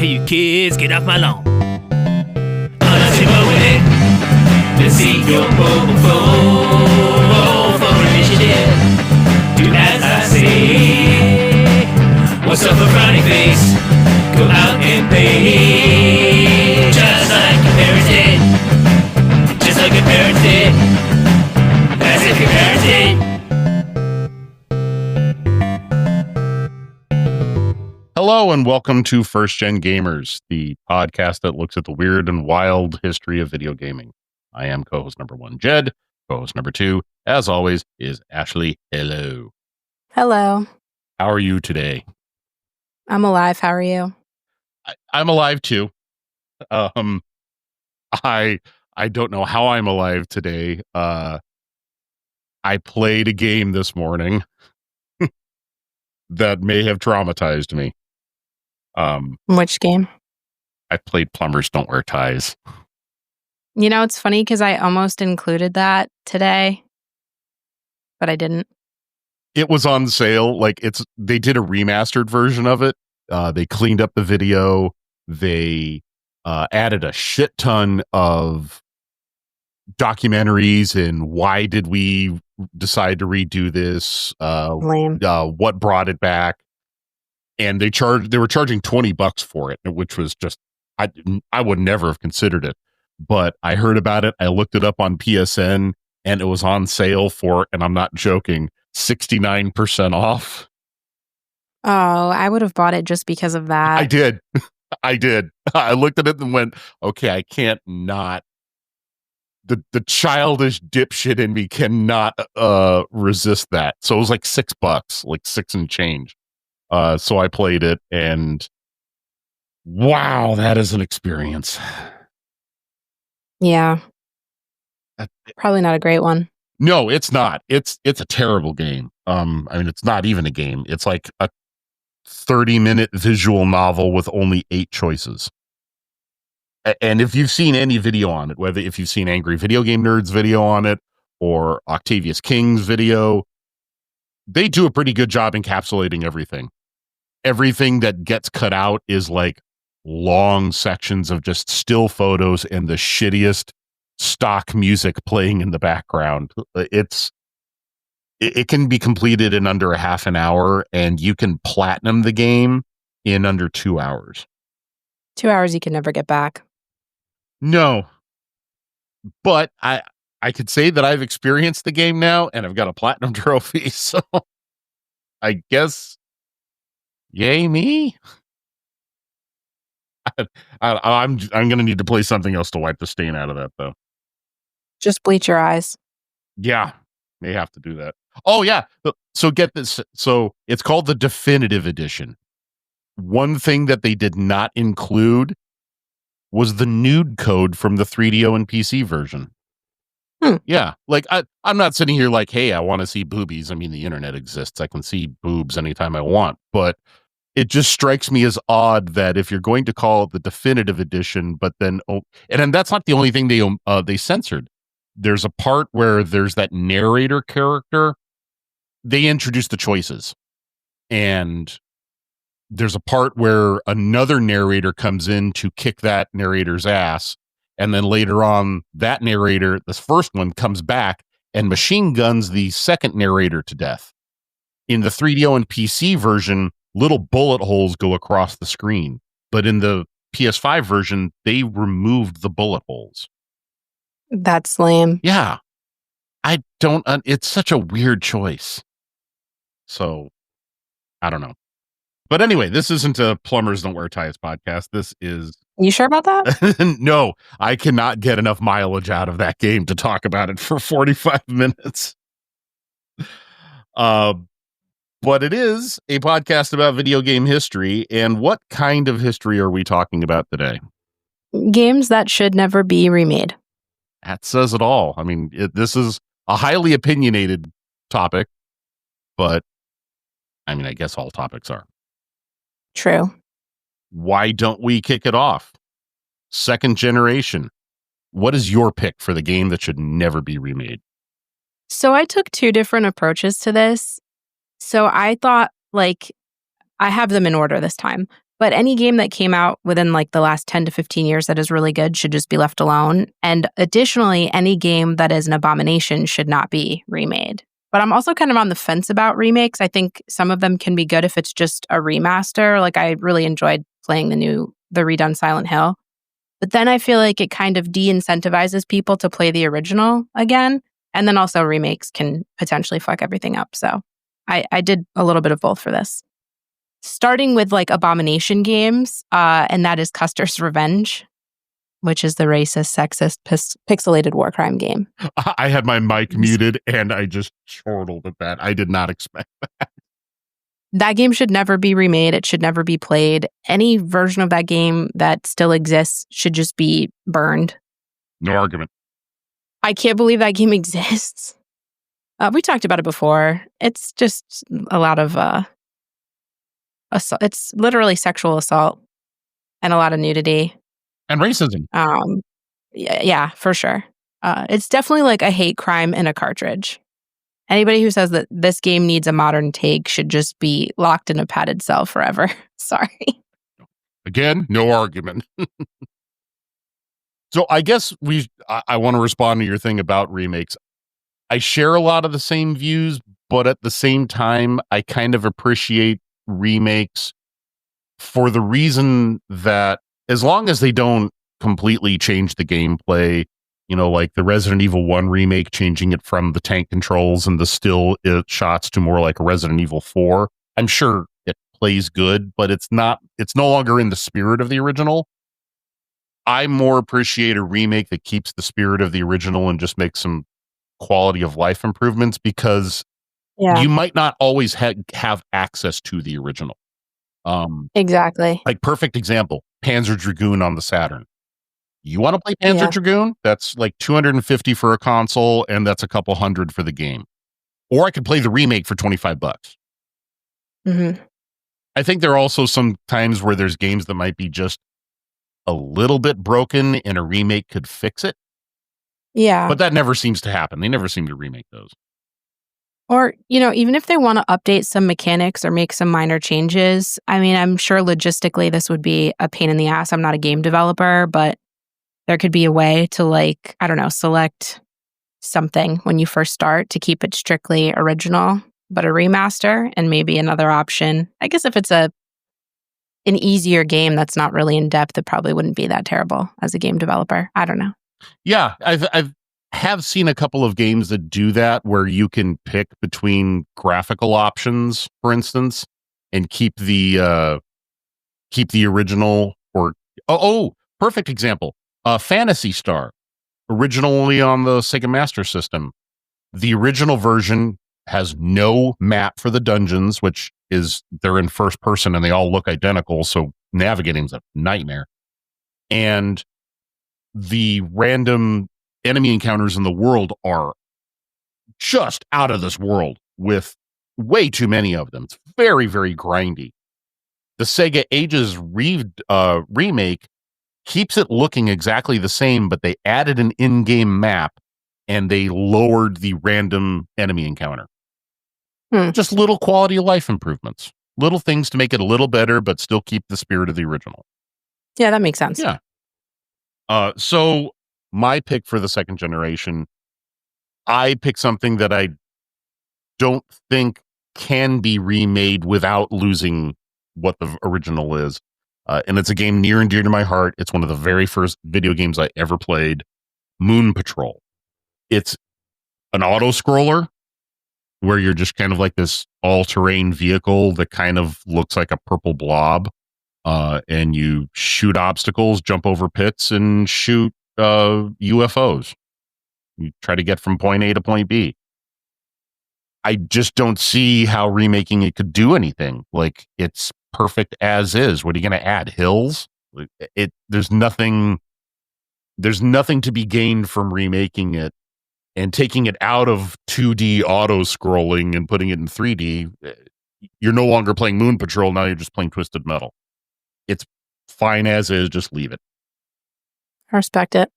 Hey, you kids, get off my lawn. Unless you're mowing it, let's see your mobile phone for initiative. Do as I say. What's up, a frowny face? Go out and play. Just like your parents did. Just like your parents did. As if your parents did. Hello and welcome to First Gen Gamers, the podcast that looks at the weird and wild history of video gaming. I am co-host number 1, Jed. Co-host number 2, as always, is Ashley. Hello. Hello. How are you today? I'm alive. How are you? I'm alive too. I don't know how I'm alive today. I played a game this morning that may have traumatized me. Which game? I played Plumbers Don't Wear Ties. You know, it's funny because I almost included that today, but I didn't. It was on sale. They did a remastered version of it. They cleaned up the video. They added a shit ton of documentaries and why did we decide to redo this? Lame. What brought it back? And they were charging $20 for it, which was just, I would never have considered it. But I heard about it. I looked it up on PSN and it was on sale for, and I'm not joking, 69% off. Oh, I would have bought it just because of that. I did. I looked at it and went, okay, I can't not. The childish dipshit in me cannot resist that. So it was like $6, like 6 and change. So I played it and wow, that is an experience. Yeah. Probably not a great one. No, it's not. It's a terrible game. I mean, it's not even a game. It's like a 30-minute visual novel with only 8 choices. And if you've seen any video on it, whether if you've seen Angry Video Game Nerd's video on it or Octavius King's video, they do a pretty good job encapsulating everything. Everything that gets cut out is like long sections of just still photos and the shittiest stock music playing in the background. It can be completed in under a half an hour and you can platinum the game in under 2 hours. 2 hours you can never get back. No, but I could say that I've experienced the game now and I've got a platinum trophy. So I guess, yay me. I'm going to need to play something else to wipe the stain out of that though. Just bleach your eyes. Yeah, may have to do that. Oh yeah. So get this. So it's called the Definitive Edition. One thing that they did not include was the nude code from the 3DO and PC version. Yeah. Like I'm not sitting here like, hey, I want to see boobies. I mean, the internet exists. I can see boobs anytime I want, but it just strikes me as odd that if you're going to call it the Definitive Edition, but then, and that's not the only thing they censored. There's a part where there's that narrator character. They introduced the choices, and there's a part where another narrator comes in to kick that narrator's ass. And then later on, that narrator, this first one, comes back and machine guns the second narrator to death. In the 3DO and PC version, little bullet holes go across the screen. But in the PS5 version, they removed the bullet holes. That's lame. Yeah. It's such a weird choice. So, I don't know. But anyway, this isn't a Plumbers Don't Wear Ties podcast. This is... You sure about that? No, I cannot get enough mileage out of that game to talk about it for 45 minutes. But it is a podcast about video game history. And what kind of history are we talking about today? Games that should never be remade. That says it all. I mean, this is a highly opinionated topic, but I mean, I guess all topics are. True. Why don't we kick it off? Second generation. What is your pick for the game that should never be remade? So I took 2 different approaches to this. So I thought, I have them in order this time. But any game that came out within like the last 10 to 15 years that is really good should just be left alone. And additionally, any game that is an abomination should not be remade. But I'm also kind of on the fence about remakes. I think some of them can be good if it's just a remaster. Like I really enjoyed playing the redone Silent Hill. But then I feel like it kind of de-incentivizes people to play the original again. And then also remakes can potentially fuck everything up. So I did a little bit of both for this. Starting with like abomination games, and that is Custer's Revenge, which is the racist, sexist, pixelated war crime game. I had my mic muted and I just chortled at that. I did not expect that. That game should never be remade. It should never be played. Any version of that game that still exists should just be burned. No argument. I can't believe that game exists. We talked about it before. It's just a lot of it's literally sexual assault and a lot of nudity. And racism. Yeah, for sure. It's definitely like a hate crime in a cartridge. Anybody who says that this game needs a modern take should just be locked in a padded cell forever. Sorry. Again, no argument. So I guess I want to respond to your thing about remakes. I share a lot of the same views, but at the same time, I kind of appreciate remakes for the reason that as long as they don't completely change the gameplay, like the Resident Evil 1 remake, changing it from the tank controls and the still shots to more like a Resident Evil 4, I'm sure it plays good, but it's no longer in the spirit of the original. I more appreciate a remake that keeps the spirit of the original and just makes some quality of life improvements, because you might not always have access to the original. Exactly. Like perfect example, Panzer Dragoon on the Saturn. You want to play Panzer Dragoon? That's like $250 for a console, and that's a couple hundred for the game. Or I could play the remake for $25. Mm-hmm. I think there are also some times where there's games that might be just a little bit broken and a remake could fix it. Yeah. But that never seems to happen. They never seem to remake those. Or, even if they want to update some mechanics or make some minor changes, I mean, I'm sure logistically this would be a pain in the ass. I'm not a game developer, but there could be a way to select something when you first start to keep it strictly original, but a remaster, and maybe another option. I guess if it's an easier game that's not really in depth, it probably wouldn't be that terrible as a game developer. I don't know. Yeah, I've seen a couple of games that do that, where you can pick between graphical options, for instance, and keep the original. Or perfect example, Phantasy Star, originally on the Sega Master System. The original version has no map for the dungeons, which is they're in first person and they all look identical, so navigating's a nightmare. And the random enemy encounters in the world are just out of this world, with way too many of them. It's very, very grindy. The Sega Ages remake keeps it looking exactly the same, but they added an in-game map and they lowered the random enemy encounter. Just little quality of life improvements. Little things to make it a little better, but still keep the spirit of the original. Yeah, that makes sense. Yeah. So my pick for the second generation, I picked something that I don't think can be remade without losing what the original is. And it's a game near and dear to my heart. It's one of the very first video games I ever played, Moon Patrol. It's an auto-scroller where you're just kind of like this all-terrain vehicle that kind of looks like a purple blob. And you shoot obstacles, jump over pits, and shoot UFOs. You try to get from point A to point B. I just don't see how remaking it could do anything. Like, it's perfect as is. What are you going to add? Hills? There's nothing to be gained from remaking it and taking it out of 2D auto scrolling and putting it in 3D. You're no longer playing Moon Patrol. Now you're just playing Twisted Metal. It's fine as is. Just leave it. I respect it.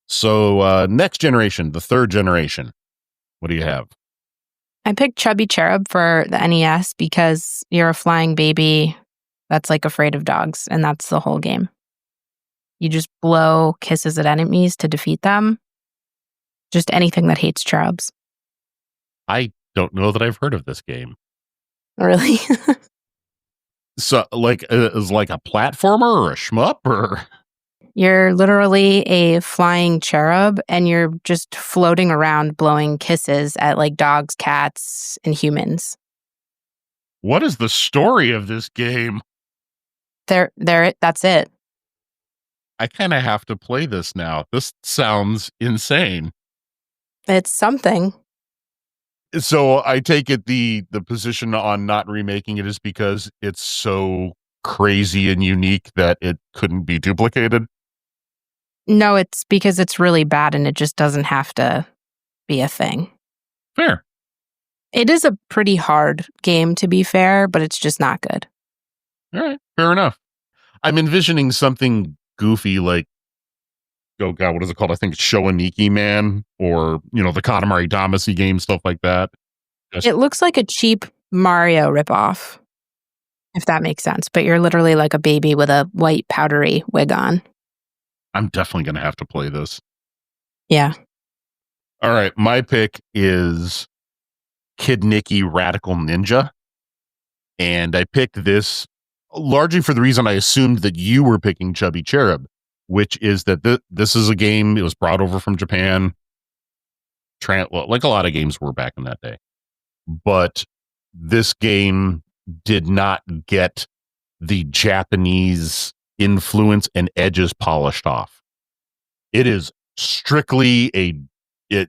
So next generation, the third generation. What do you have? I picked Chubby Cherub for the NES because you're a flying baby that's like afraid of dogs, and that's the whole game. You just blow kisses at enemies to defeat them. Just anything that hates cherubs. I don't know that I've heard of this game. Really? So, like, is like a platformer or a shmup or? You're literally a flying cherub, and you're just floating around blowing kisses at like dogs, cats, and humans. What is the story of this game? That's it. I kind of have to play this now. This sounds insane. It's something. So I take it the position on not remaking it is because it's so crazy and unique that it couldn't be duplicated. No, it's because it's really bad and it just doesn't have to be a thing. Fair. It is a pretty hard game, to be fair, but it's just not good. All right. Fair enough. I'm envisioning something goofy like, oh God, what is it called? I think it's Showaniki Man or, the Katamari Damacy game, stuff like that. It looks like a cheap Mario ripoff, if that makes sense. But you're literally like a baby with a white powdery wig on. I'm definitely going to have to play this. Yeah. All right. My pick is Kid Nicky Radical Ninja. And I picked this largely for the reason I assumed that you were picking Chubby Cherub, which is that this is a game. It was brought over from Japan, like a lot of games were back in that day. But this game did not get the Japanese influence and edges polished off. It is strictly it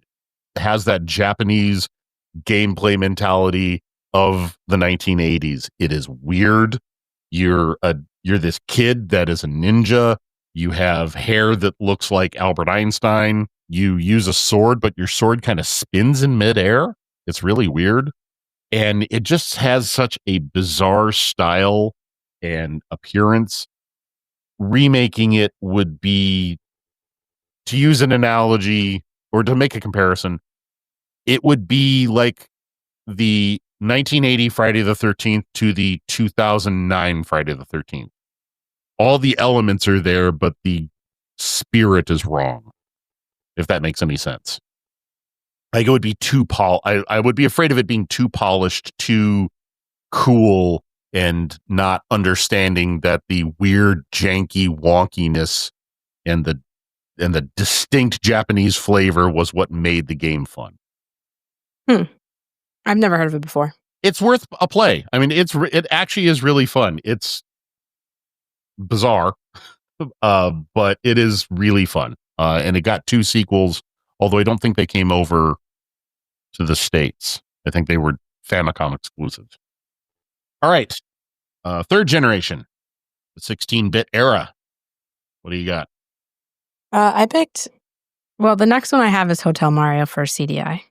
has that Japanese gameplay mentality of the 1980s. It is weird. You're this kid that is a ninja. You have hair that looks like Albert Einstein. You use a sword, but your sword kind of spins in midair. It's really weird. And it just has such a bizarre style and appearance. Remaking it would be, to use an analogy or to make a comparison, it would be like the 1980 Friday the 13th to the 2009 Friday the 13th. All the elements are there, but the spirit is wrong, if that makes any sense. Like, it would be I would be afraid of it being too polished, too cool, and not understanding that the weird, janky wonkiness and the distinct Japanese flavor was what made the game fun. I've never heard of it before. It's worth a play. I mean, it actually is really fun. It's bizarre, but it is really fun. And it got 2 sequels, although I don't think they came over to the States. I think they were Famicom exclusives. All right. 3rd generation, the 16-bit era. What do you got? I picked, the next one I have is Hotel Mario for CDI.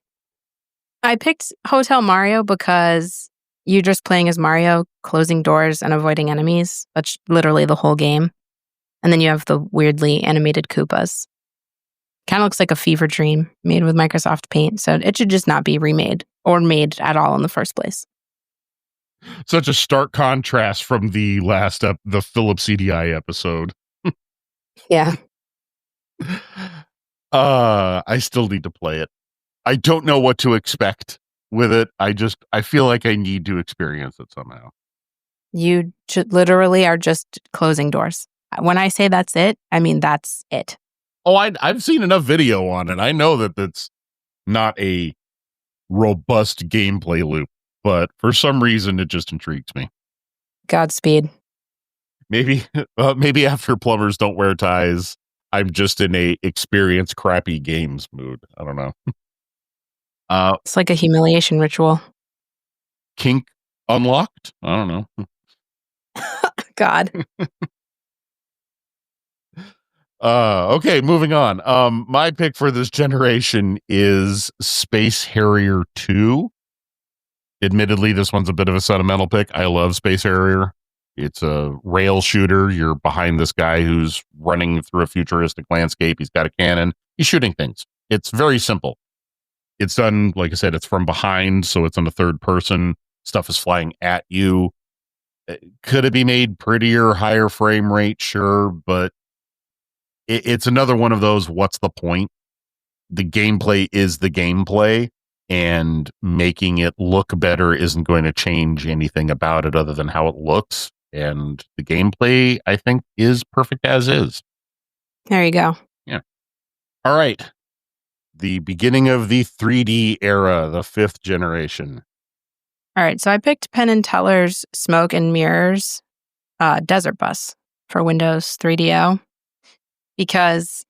I picked Hotel Mario because you're just playing as Mario, closing doors and avoiding enemies. That's literally the whole game. And then you have the weirdly animated Koopas. Kind of looks like a fever dream made with Microsoft Paint. So it should just not be remade or made at all in the first place. Such a stark contrast from the the Philips CDI episode. Yeah. I still need to play it. I don't know what to expect with it. I feel like I need to experience it somehow. You literally are just closing doors. When I say that's it, I mean that's it. Oh, I've seen enough video on it. I know that that's not a robust gameplay loop, but for some reason it just intrigues me. Godspeed. Maybe after Plumbers Don't Wear Ties, I'm just in a experience crappy games mood. I don't know. It's like a humiliation ritual. Kink unlocked? I don't know. God. Okay, moving on. My pick for this generation is Space Harrier 2. Admittedly, this one's a bit of a sentimental pick. I love Space Harrier. It's a rail shooter. You're behind this guy who's running through a futuristic landscape. He's got a cannon. He's shooting things. It's very simple. It's done, like I said, it's from behind, so it's on the third person. Stuff is flying at you. Could it be made prettier, higher frame rate? Sure, but it's another one of those, what's the point? The gameplay is the gameplay, and making it look better isn't going to change anything about it other than how it looks. And the gameplay, I think, is perfect as is. There you go. Yeah. All right. The beginning of the 3D era, the 5th generation. All right. So I picked Penn and Teller's Smoke and Mirrors Desert Bus for Windows 3DO because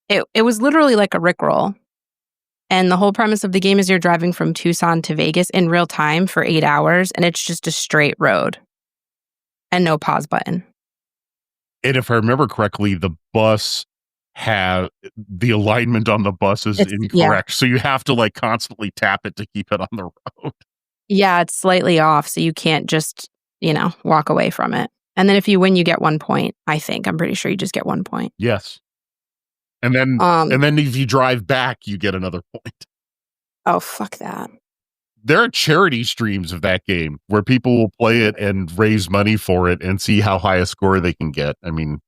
it was literally like a Rickroll. And the whole premise of the game is you're driving from Tucson to Vegas in real time for 8 hours, and it's just a straight road and no pause button. And if I remember correctly, the bus the alignment on the bus is incorrect. So you have to like constantly tap it to keep it on the road. Yeah, it's slightly off, so you can't just, walk away from it. And then if you win, you get 1 point, I think. I'm pretty sure you just get 1 point. Yes. And then if you drive back, you get another point. Oh, fuck that. There are charity streams of that game where people will play it and raise money for it and see how high a score they can get. I mean,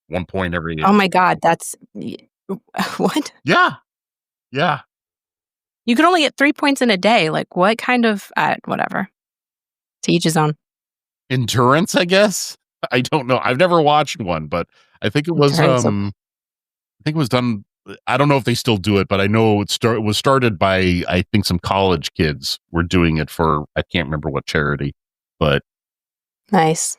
1 point every year. Oh my God, that's... What? Yeah. Yeah. You could only get 3 points in a day. Like, what kind of... whatever. To each his own. Endurance, I guess? I don't know. I've never watched one, but I think it was... I think it was done. I don't know if they still do it, but I know it was started by, I think, some college kids were doing it for, I can't remember what charity, but nice.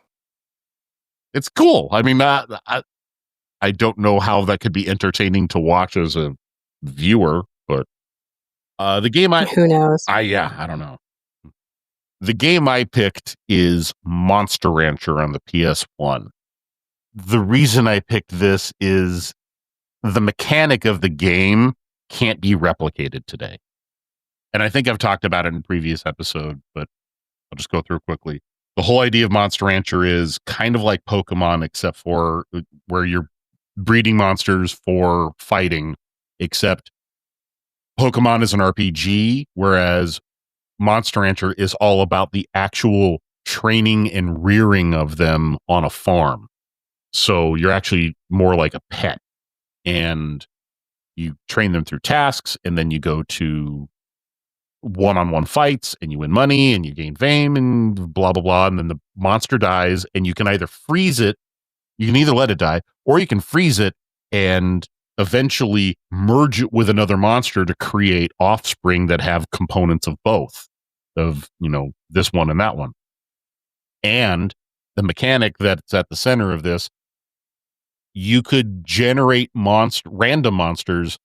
It's cool. I mean, I don't know how that could be entertaining to watch as a viewer, but the game who knows? I don't know. The game I picked is Monster Rancher on the PS1. The reason I picked this is the mechanic of the game can't be replicated today. And I think I've talked about it in a previous episode, but I'll just go through quickly. The whole idea of Monster Rancher is kind of like Pokemon, except for where you're breeding monsters for fighting, except Pokemon is an RPG, whereas Monster Rancher is all about the actual training and rearing of them on a farm. So you're actually more like a pet. And you train them through tasks, and then you go to one-on-one fights, and you win money, and you gain fame, and blah, blah, blah. And then the monster dies, and you can either freeze it, you can either let it die, or you can freeze it and eventually merge it with another monster to create offspring that have components of both, of, this one and that one. And the mechanic that's at the center of this, you could generate random monsters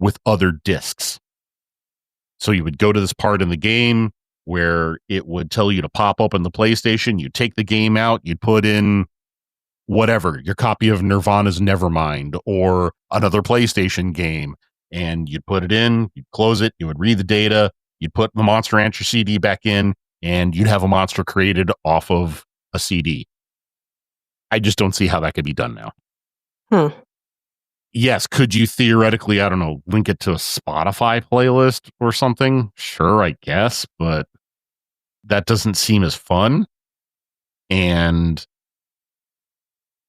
with other discs. So you would go to this part in the game where it would tell you to pop open the PlayStation. You'd take the game out. You'd put in whatever, your copy of Nirvana's Nevermind or another PlayStation game. And you'd put it in, you'd close it, you would read the data, you'd put the Monster Rancher CD back in, and you'd have a monster created off of a CD. I just don't see how that could be done now. Yes, could you theoretically, I don't know, link it to a Spotify playlist or something? Sure, I guess, but that doesn't seem as fun. And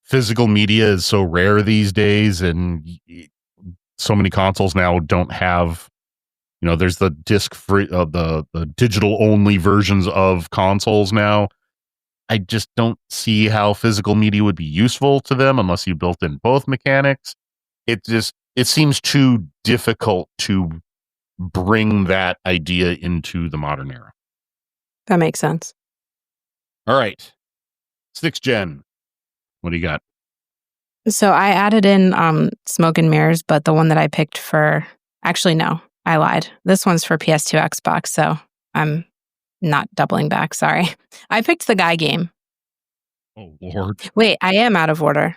physical media is so rare these days, and so many consoles now don't have, there's the disc free, the digital only versions of consoles now. I just don't see how physical media would be useful to them unless you built in both mechanics. It seems too difficult to bring that idea into the modern era. That makes sense. All right. 6th gen. What do you got? So I added in Smoke and Mirrors, but the one that I picked actually, no, I lied. This one's for PS2, Xbox, so I'm not doubling back. Sorry. I picked the Guy Game. Oh, Lord. Wait, I am out of order.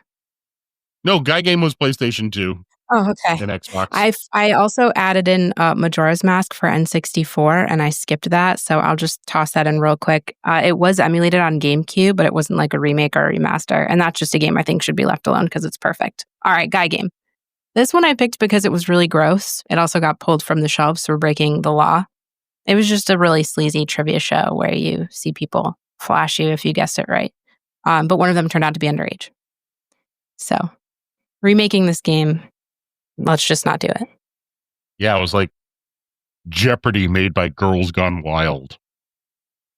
No, Guy Game was PlayStation 2. Oh, okay. And Xbox. I also added in Majora's Mask for N64, and I skipped that, so I'll just toss that in real quick. It was emulated on GameCube, but it wasn't like a remake or a remaster, and that's just a game I think should be left alone because it's perfect. All right, Guy Game. This one I picked because it was really gross. It also got pulled from the shelves for breaking the law. It was just a really sleazy trivia show where you see people flash you if you guessed it right. But one of them turned out to be underage. So remaking this game, let's just not do it. Yeah, it was like Jeopardy made by Girls Gone Wild.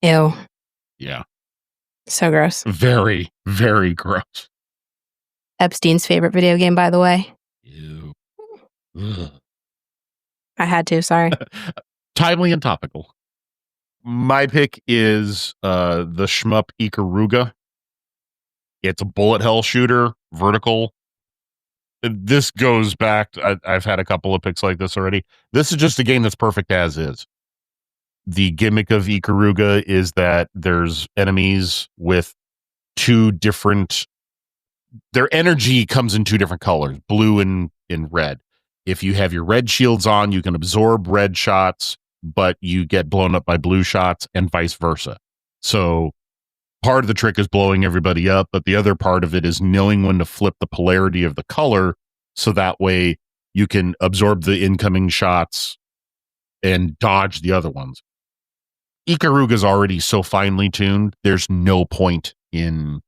Ew. Yeah. So gross. Very, very gross. Epstein's favorite video game, by the way. Ew. I had to, sorry. Timely and topical. My pick is the shmup Ikaruga. It's a bullet hell shooter, vertical. This goes back, I've had a couple of picks like this already. This is just a game that's perfect as is. The gimmick of Ikaruga is that there's enemies with two different, their energy comes in two different colors, blue and red. If you have your red shields on, you can absorb red shots, but you get blown up by blue shots and vice versa. So part of the trick is blowing everybody up, but the other part of it is knowing when to flip the polarity of the color so that way you can absorb the incoming shots and dodge the other ones. Ikaruga is already so finely tuned, there's no point in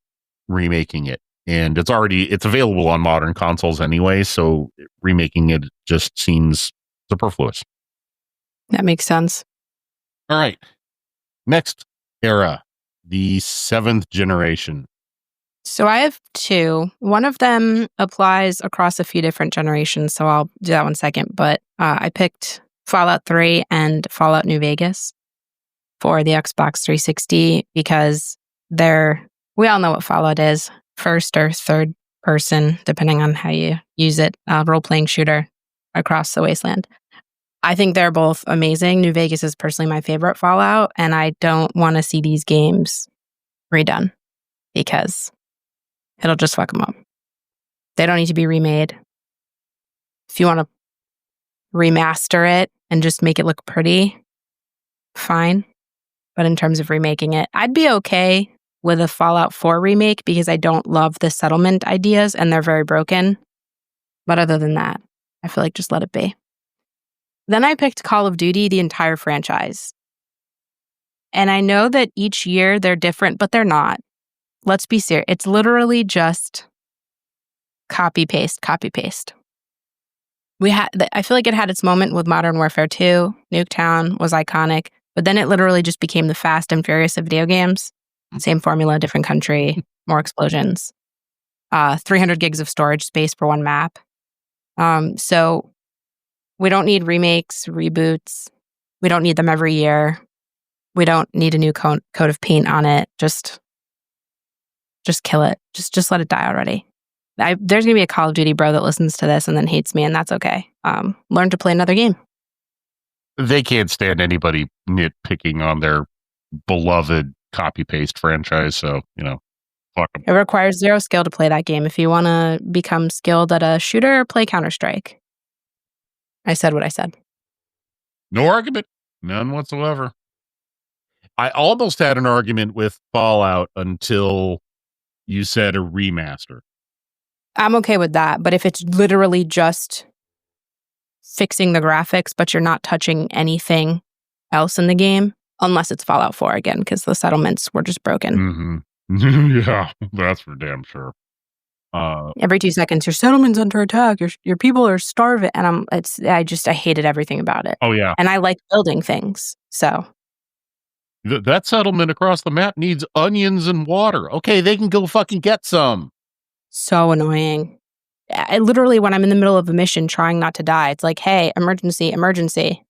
remaking it. And it's available on modern consoles anyway, so remaking it just seems superfluous. That makes sense. All right. Next era, the 7th generation. So I have two. One of them applies across a few different generations, so I'll do that one second. But I picked Fallout 3 and Fallout New Vegas for the Xbox 360 because we all know what Fallout is. First or third person, depending on how you use it, role-playing shooter across the wasteland. I think they're both amazing. New Vegas is personally my favorite Fallout, and I don't want to see these games redone because it'll just fuck them up. They don't need to be remade. If you want to remaster it and just make it look pretty, fine. But in terms of remaking it, I'd be okay with a Fallout 4 remake because I don't love the settlement ideas and they're very broken. But other than that, I feel like just let it be. Then I picked Call of Duty, the entire franchise. And I know that each year they're different, but they're not. Let's be serious. It's literally just copy, paste, copy, paste. I feel like it had its moment with Modern Warfare 2. Nuketown was iconic, but then it literally just became the Fast and Furious of video games. Same formula, different country, more explosions. 300 gigs of storage space for one map. So we don't need remakes, reboots. We don't need them every year. We don't need a new coat of paint on it. Just kill it. Just let it die already. There's going to be a Call of Duty bro that listens to this and then hates me, and that's okay. Learn to play another game. They can't stand anybody nitpicking on their beloved copy-paste franchise, so, fuck them. It requires 0 skill to play that game. If you want to become skilled at a shooter, play Counter-Strike. I said what I said. No argument. None whatsoever. I almost had an argument with Fallout until you said a remaster. I'm okay with that, but if it's literally just fixing the graphics, but you're not touching anything else in the game, unless it's Fallout 4 again, because the settlements were just broken. Mm-hmm. Yeah, that's for damn sure. Every 2 seconds, your settlement's under attack. Your people are starving, and I hated everything about it. Oh yeah, and I like building things. So that settlement across the map needs onions and water. Okay, they can go fucking get some. So annoying. I literally, when I'm in the middle of a mission trying not to die, it's like, hey, emergency, emergency.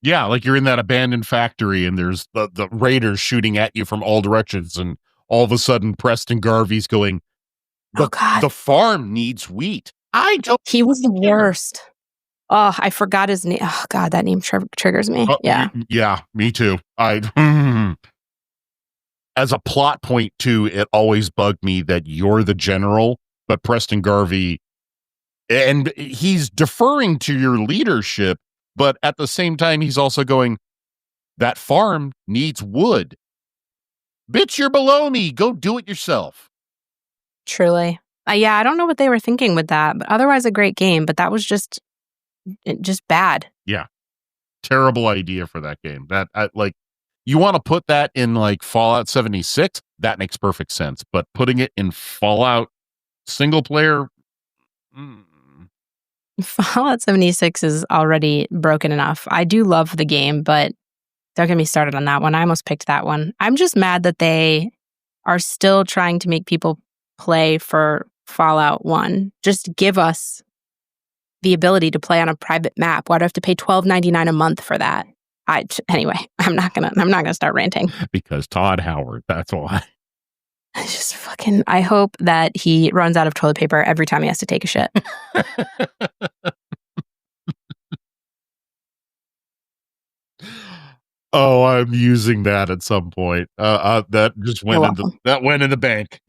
Yeah, like you're in that abandoned factory and there's the raiders shooting at you from all directions, and all of a sudden Preston Garvey's going, the farm needs wheat. He was the worst. Oh, I forgot his name. Oh, God, that name triggers me. Yeah. Yeah, me too. As a plot point, too, it always bugged me that you're the general, but Preston Garvey, and he's deferring to your leadership, but at the same time, he's also going, that farm needs wood. Bitch, you're below me. Go do it yourself. Truly. Yeah, I don't know what they were thinking with that, but otherwise a great game, but that was just bad. Yeah. Terrible idea for that game. you want to put that in like Fallout 76, that makes perfect sense. But putting it in Fallout single player, Fallout 76 is already broken enough. I do love the game, but don't get me started on that one. I almost picked that one. I'm just mad that they are still trying to make people play for Fallout 1. Just give us the ability to play on a private map. Why do I have to pay $12.99 a month for that? Anyway, I'm not gonna start ranting. Because Todd Howard, that's why. I just I hope that he runs out of toilet paper every time he has to take a shit. Oh, I'm using that at some point. That just went in the bank.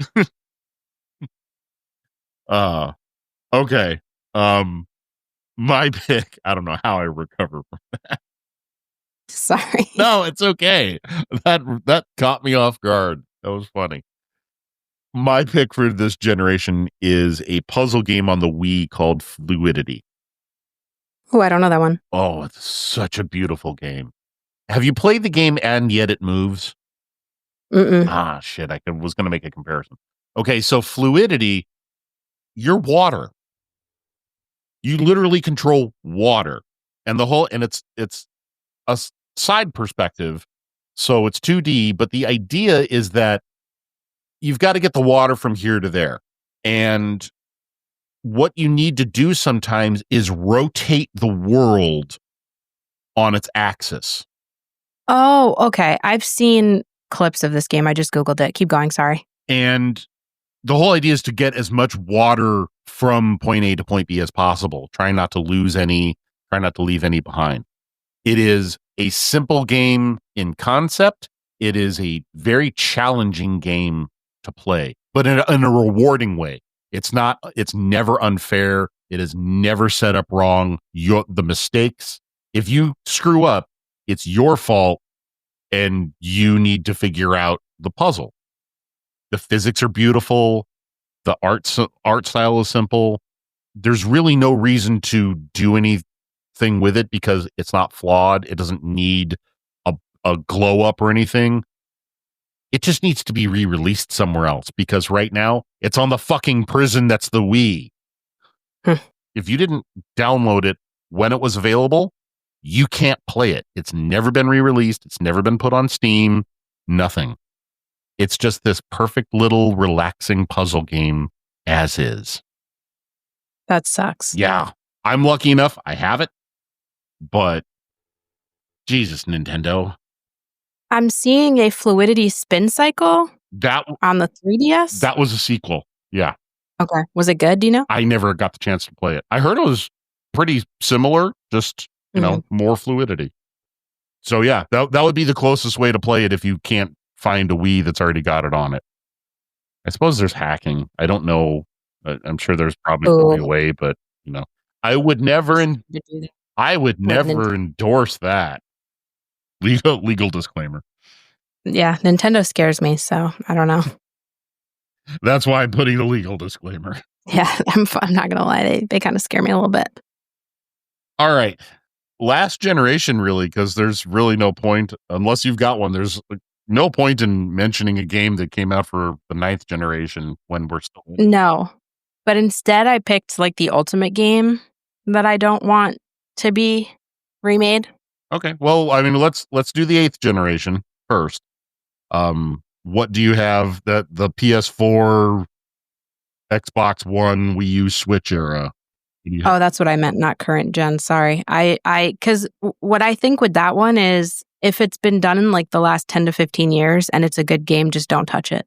Okay. My pick. I don't know how I recover from that. Sorry. No, it's okay. That caught me off guard. That was funny. My pick for this generation is a puzzle game on the Wii called Fluidity. Oh, I don't know that one. Oh, it's such a beautiful game. Have you played the game And Yet It Moves? Mm-mm. Shit. I was going to make a comparison. Okay, so Fluidity, you're water. You literally control water. And it's a side perspective. So it's 2D, but the idea is that you've got to get the water from here to there. And what you need to do sometimes is rotate the world on its axis. Oh, okay. I've seen clips of this game. I just Googled it. Keep going. Sorry. And the whole idea is to get as much water from point A to point B as possible. Try not to leave any behind. It is a simple game in concept. It is a very challenging game to play, but in a rewarding way. It's never unfair. It is never set up wrong. The mistakes, if you screw up, it's your fault and you need to figure out the puzzle. The physics are beautiful. The art style is simple. There's really no reason to do anything with it because it's not flawed. It doesn't need a glow up or anything. It just needs to be re-released somewhere else because right now it's on the fucking prison that's the Wii. If you didn't download it when it was available, you can't play it. It's never been re-released. It's never been put on Steam. Nothing. It's just this perfect little relaxing puzzle game as is. That sucks. Yeah. I'm lucky enough. I have it. But Jesus, Nintendo. I'm seeing a Fluidity spin cycle on the 3DS. That was a sequel. Yeah. Okay. Was it good? Do you know? I never got the chance to play it. I heard it was pretty similar, just, more fluidity. So yeah, that would be the closest way to play it if you can't find a Wii that's already got it on it. I suppose there's hacking. I don't know. I'm sure there's probably a way, but I would never endorse that. Legal disclaimer. Yeah, Nintendo scares me, so I don't know. That's why I'm putting the legal disclaimer. Yeah, I'm not gonna lie, they kind of scare me a little bit. All right, last generation, really, because there's really no point unless you've got one. There's no point in mentioning a game that came out for the 9th generation when we're still no. But instead, I picked like the ultimate game that I don't want to be remade. Okay, well, I mean, let's do the 8th generation first. What do you have that the PS4, Xbox One, Wii U, Switch era? Oh, that's what I meant, not current gen. Sorry. Because what I think with that one is if it's been done in like the last 10 to 15 years and it's a good game, just don't touch it.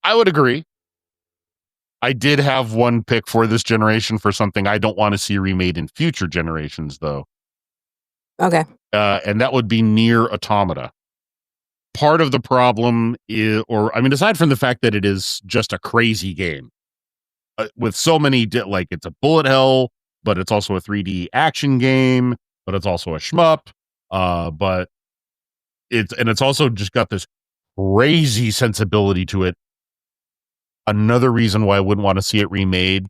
I would agree. I did have one pick for this generation for something I don't want to see remade in future generations, though. Okay. And that would be Nier Automata. Part of the problem is, aside from the fact that it is just a crazy game with so many, like it's a bullet hell, but it's also a 3D action game, but it's also a shmup. But it's also just got this crazy sensibility to it. Another reason why I wouldn't want to see it remade,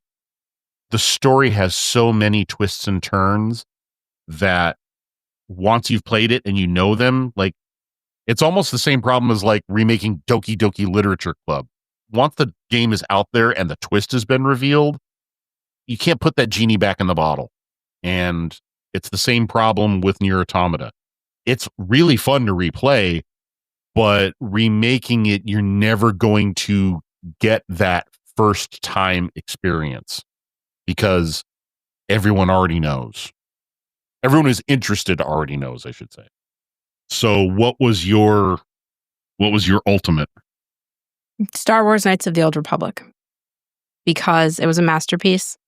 the story has so many twists and turns that once you've played it and you know them, like It's almost the same problem as like remaking Doki Doki Literature Club. Once the game is out there and the twist has been revealed, you can't put that genie back in the bottle. And it's the same problem with Nier Automata. It's really fun to replay, but remaking it, you're never going to get that first time experience because everyone already knows. Everyone who's interested already knows, I should say. So what was your ultimate? Star Wars Knights of the Old Republic, because it was a masterpiece.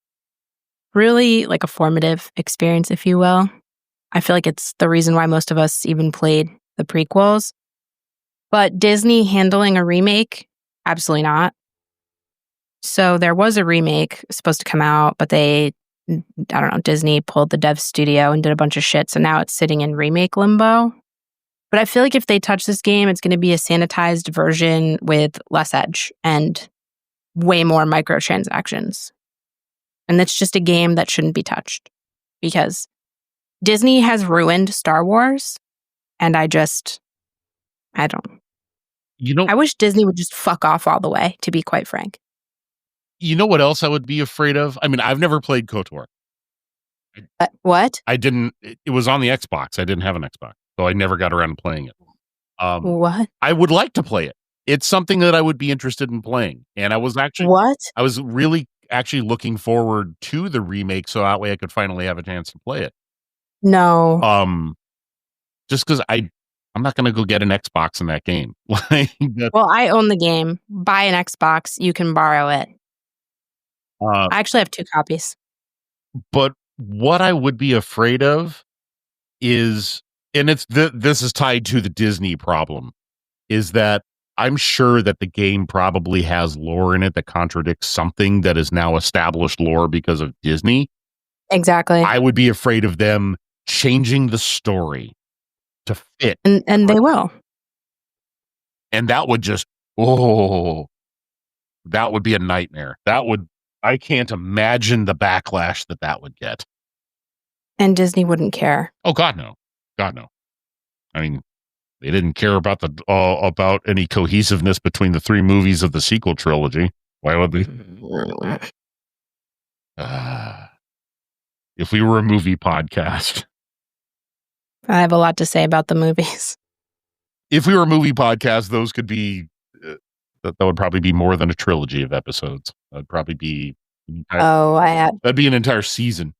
Really like a formative experience, if you will. I feel like it's the reason why most of us even played the prequels. But Disney handling a remake, absolutely not. So there was a remake supposed to come out, but Disney pulled the dev studio and did a bunch of shit. So now it's sitting in remake limbo. But I feel like if they touch this game, it's going to be a sanitized version with less edge and way more microtransactions. And that's just a game that shouldn't be touched because Disney has ruined Star Wars. And I don't. I wish Disney would just fuck off all the way, to be quite frank. You know what else I would be afraid of? I mean, I've never played KOTOR. What? I didn't. It was on the Xbox. I didn't have an Xbox, so I never got around to playing it. What? I would like to play it. It's something that I would be interested in playing. And I was really actually looking forward to the remake, so that way I could finally have a chance to play it. No. Just because I'm not going to go get an Xbox in that game. Well, I own the game. Buy an Xbox. You can borrow it. I actually have 2 copies. But what I would be afraid of is, and this is tied to the Disney problem, is that I'm sure that the game probably has lore in it that contradicts something that is now established lore because of Disney. Exactly. I would be afraid of them changing the story to fit. And they will. And that would just, that would be a nightmare. I can't imagine the backlash that would get. And Disney wouldn't care. Oh, God, no. God, no. I mean, they didn't care about about any cohesiveness between the 3 movies of the sequel trilogy. Why would they? If we were a movie podcast. I have a lot to say about the movies. If we were a movie podcast, those could be, that would probably be more than a trilogy of episodes. That'd probably be. That'd be an entire season.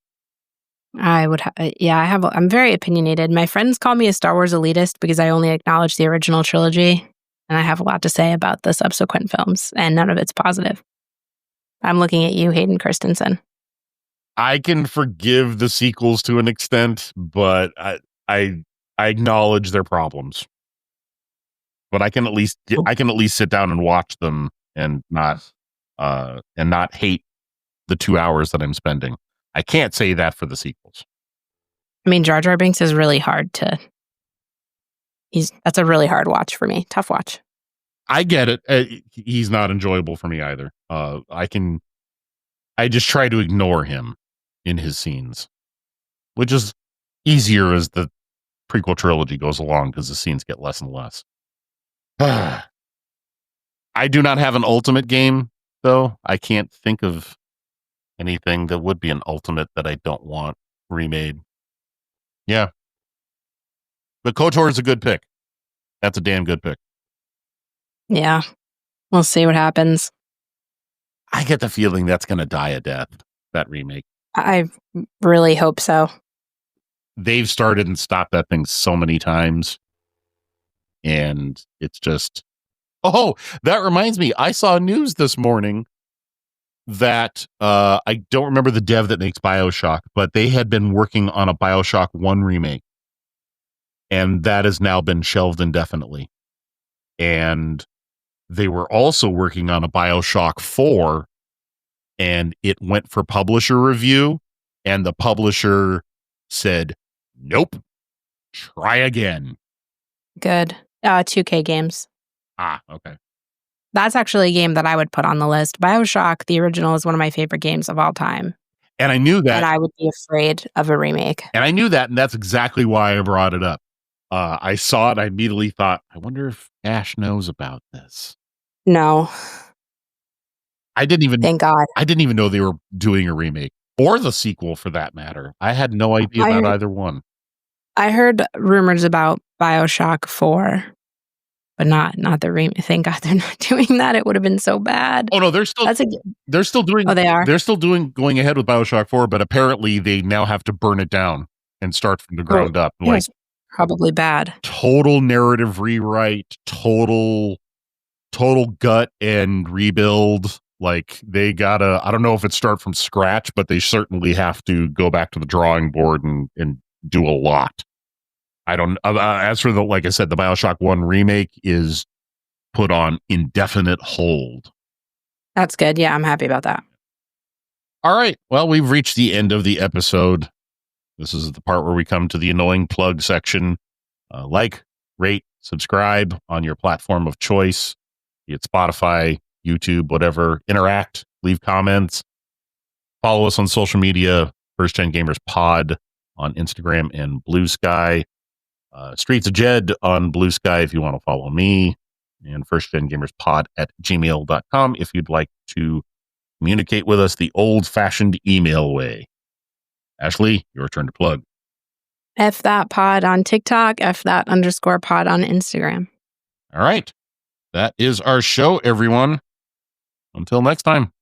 I'm very opinionated. My friends call me a Star Wars elitist because I only acknowledge the original trilogy. And I have a lot to say about the subsequent films, and none of it's positive. I'm looking at you, Hayden Christensen. I can forgive the sequels to an extent, but I acknowledge their problems. But I can at least sit down and watch them and not hate the 2 hours that I'm spending. I can't say that for the sequels. I mean, Jar Jar Binks is really hard to. That's a really hard watch for me. Tough watch. I get it. He's not enjoyable for me either. I just try to ignore him in his scenes, which is easier as the prequel trilogy goes along because the scenes get less and less. I do not have an ultimate game, though. I can't think of anything that would be an ultimate that I don't want remade. Yeah. But KOTOR is a good pick. That's a damn good pick. Yeah. We'll see what happens. I get the feeling that's going to die a death, that remake. I really hope so. They've started and stopped that thing so many times. And it's just... Oh, that reminds me. I saw news this morning that I don't remember the dev that makes BioShock, but they had been working on a BioShock 1 remake. And that has now been shelved indefinitely. And they were also working on a BioShock 4, and it went for publisher review, and the publisher said, nope, try again. Good. 2K games. Ah, okay. That's actually a game that I would put on the list. BioShock, the original, is one of my favorite games of all time. And I knew that. And I would be afraid of a remake. And I knew that, and that's exactly why I brought it up. I saw it. I immediately thought, I wonder if Ash knows about this. No, I didn't even thank God. know they were doing a remake or the sequel for that matter. I had no idea about either one. I heard rumors about BioShock 4, but not the remake. Thank God they're not doing that. It would have been so bad. Oh no, they're still doing. Oh, they are. They're still going ahead with BioShock 4, but apparently they now have to burn it down and start from the ground up. It was probably bad. Total narrative rewrite, total gut and rebuild. Like they gotta, I don't know if it's start from scratch, but they certainly have to go back to the drawing board and do a lot. I don't, as for like I said, the BioShock 1 remake is put on indefinite hold. That's good. Yeah, I'm happy about that. All right. Well, we've reached the end of the episode. This is the part where we come to the annoying plug section. Like, rate, subscribe on your platform of choice, be it Spotify, YouTube, whatever. Interact, leave comments. Follow us on social media, First Gen Gamers Pod on Instagram and Blue Sky. Streets of Jed on Blue Sky if you want to follow me. And First Gen Gamers Pod at gmail.com if you'd like to communicate with us the old-fashioned email way. Ashley, your turn to plug. F that pod on TikTok, F that _pod on Instagram. All right. That is our show, everyone. Until next time.